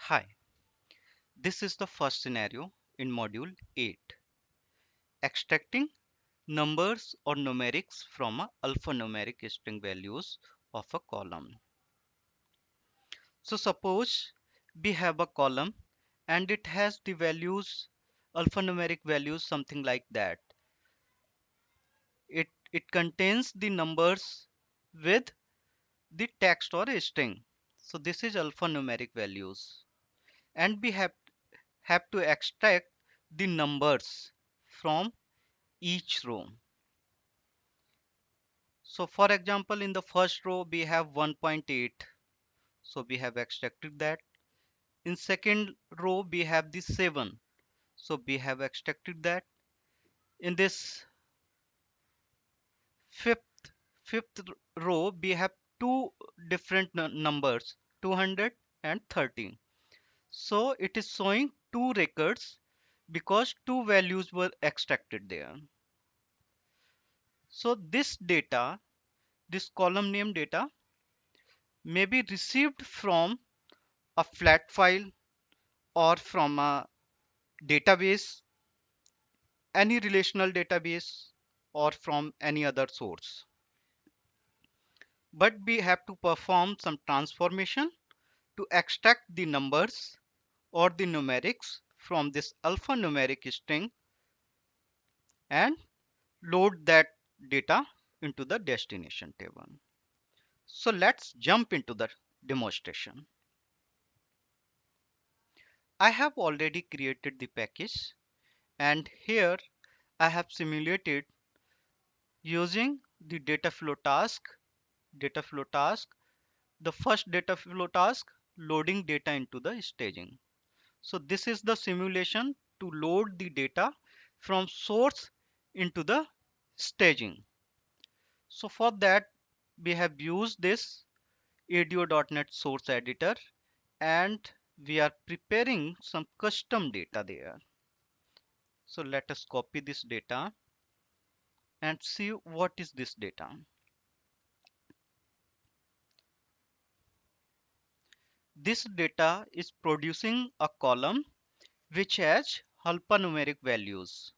Hi, this is the first scenario in module 8, extracting numbers or numerics from a alphanumeric string values of a column. So suppose we have a column and it has the values, alphanumeric values, something like that. It contains the numbers with the text or a string. So this is alphanumeric values, and we have to extract the numbers from each row. So for example, in the first row we have 1.8, so we have extracted that. In second row we have the 7, so we have extracted that. In this fifth fifth row we have two different numbers, 200 and 13. So it is showing two records because two values were extracted there. So this data, this column name data, may be received from a flat file or from a database, any relational database, or from any other source. But we have to perform some transformation to extract the numbers or the numerics from this alphanumeric string and load that data into the destination table. So let's jump into the demonstration. I have already created the package, and here I have simulated using the data flow task. The first data flow task, loading data into the staging. So this is the simulation to load the data from source into the staging. So for that we have used this ADO.NET source editor, and we are preparing some custom data there. So let us copy this data and see what is this data. This data is producing a column which has alphanumeric values.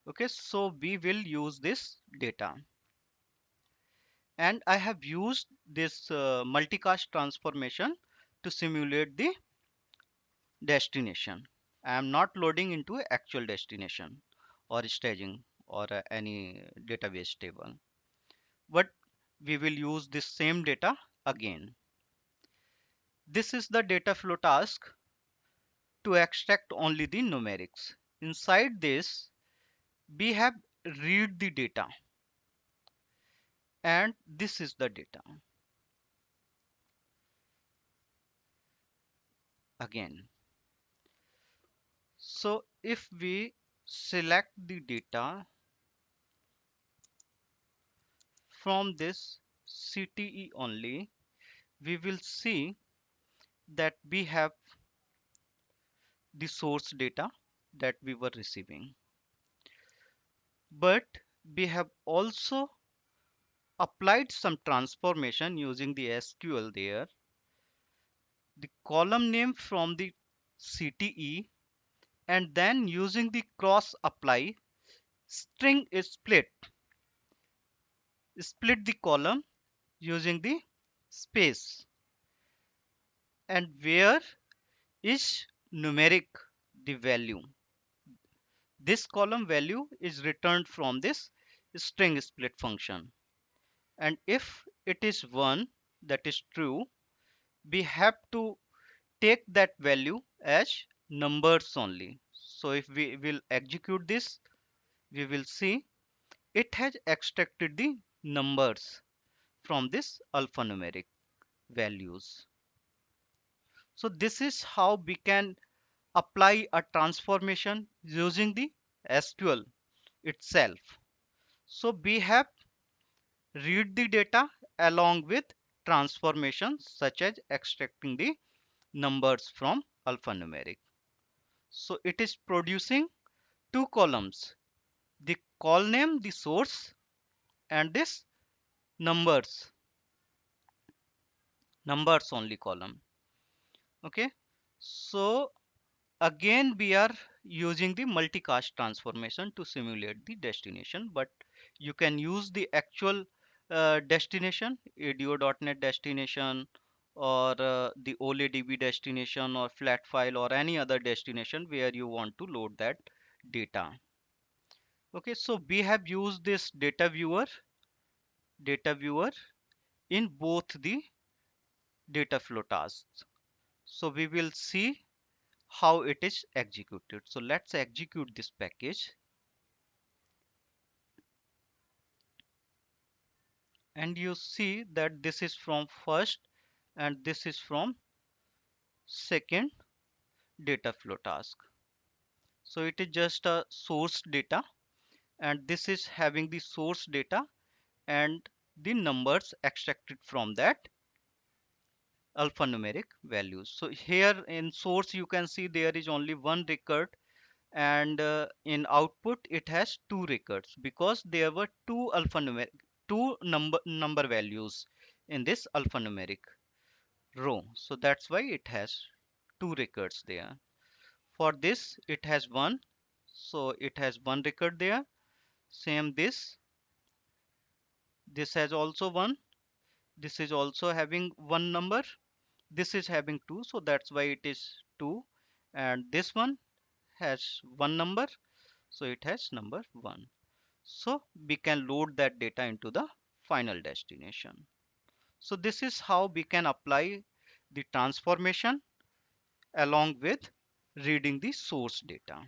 Okay, so we will use this data, and I have used this multicast transformation to simulate the destination. I am not loading into actual destination or staging or any database table, but we will use this same data again. This is the data flow task to extract only the numerics. Inside this we have read the data, and this is the data again. So if we select the data from this CTE only, we will see that we have the source data that we were receiving, but we have also applied some transformation using the SQL there. The column name from the CTE, and then using the cross apply string is split the column using the space, and where is numeric the value, this column value is returned from this string split function, and if it is 1, that is true, we have to take that value as numbers only. So if we will execute this, we will see it has extracted the numbers from this alphanumeric values. So this is how we can apply a transformation using the SQL itself. So we have read the data along with transformations such as extracting the numbers from alphanumeric. So it is producing two columns, the call name, the source, and this numbers only column. Okay, so again we are using the multicast transformation to simulate the destination, but you can use the actual destination, ADO.NET destination, or the OLEDB destination, or flat file, or any other destination where you want to load that data. Okay, so we have used this data viewer in both the data flow tasks. So we will see how it is executed. So let's execute this package, and you see that this is from first and this is from second data flow task. So it is just a source data, and this is having the source data and the numbers extracted from that alphanumeric values. So here in source you can see there is only one record, and in output it has two records because there were two number values in this alphanumeric row. So that's why it has two records there. For this it has one, so it has one record there. Same this has also one, this is also having one number, this is having two, so that's why it is two. And this one has one number, so it has number one. So we can load that data into the final destination. So this is how we can apply the transformation along with reading the source data.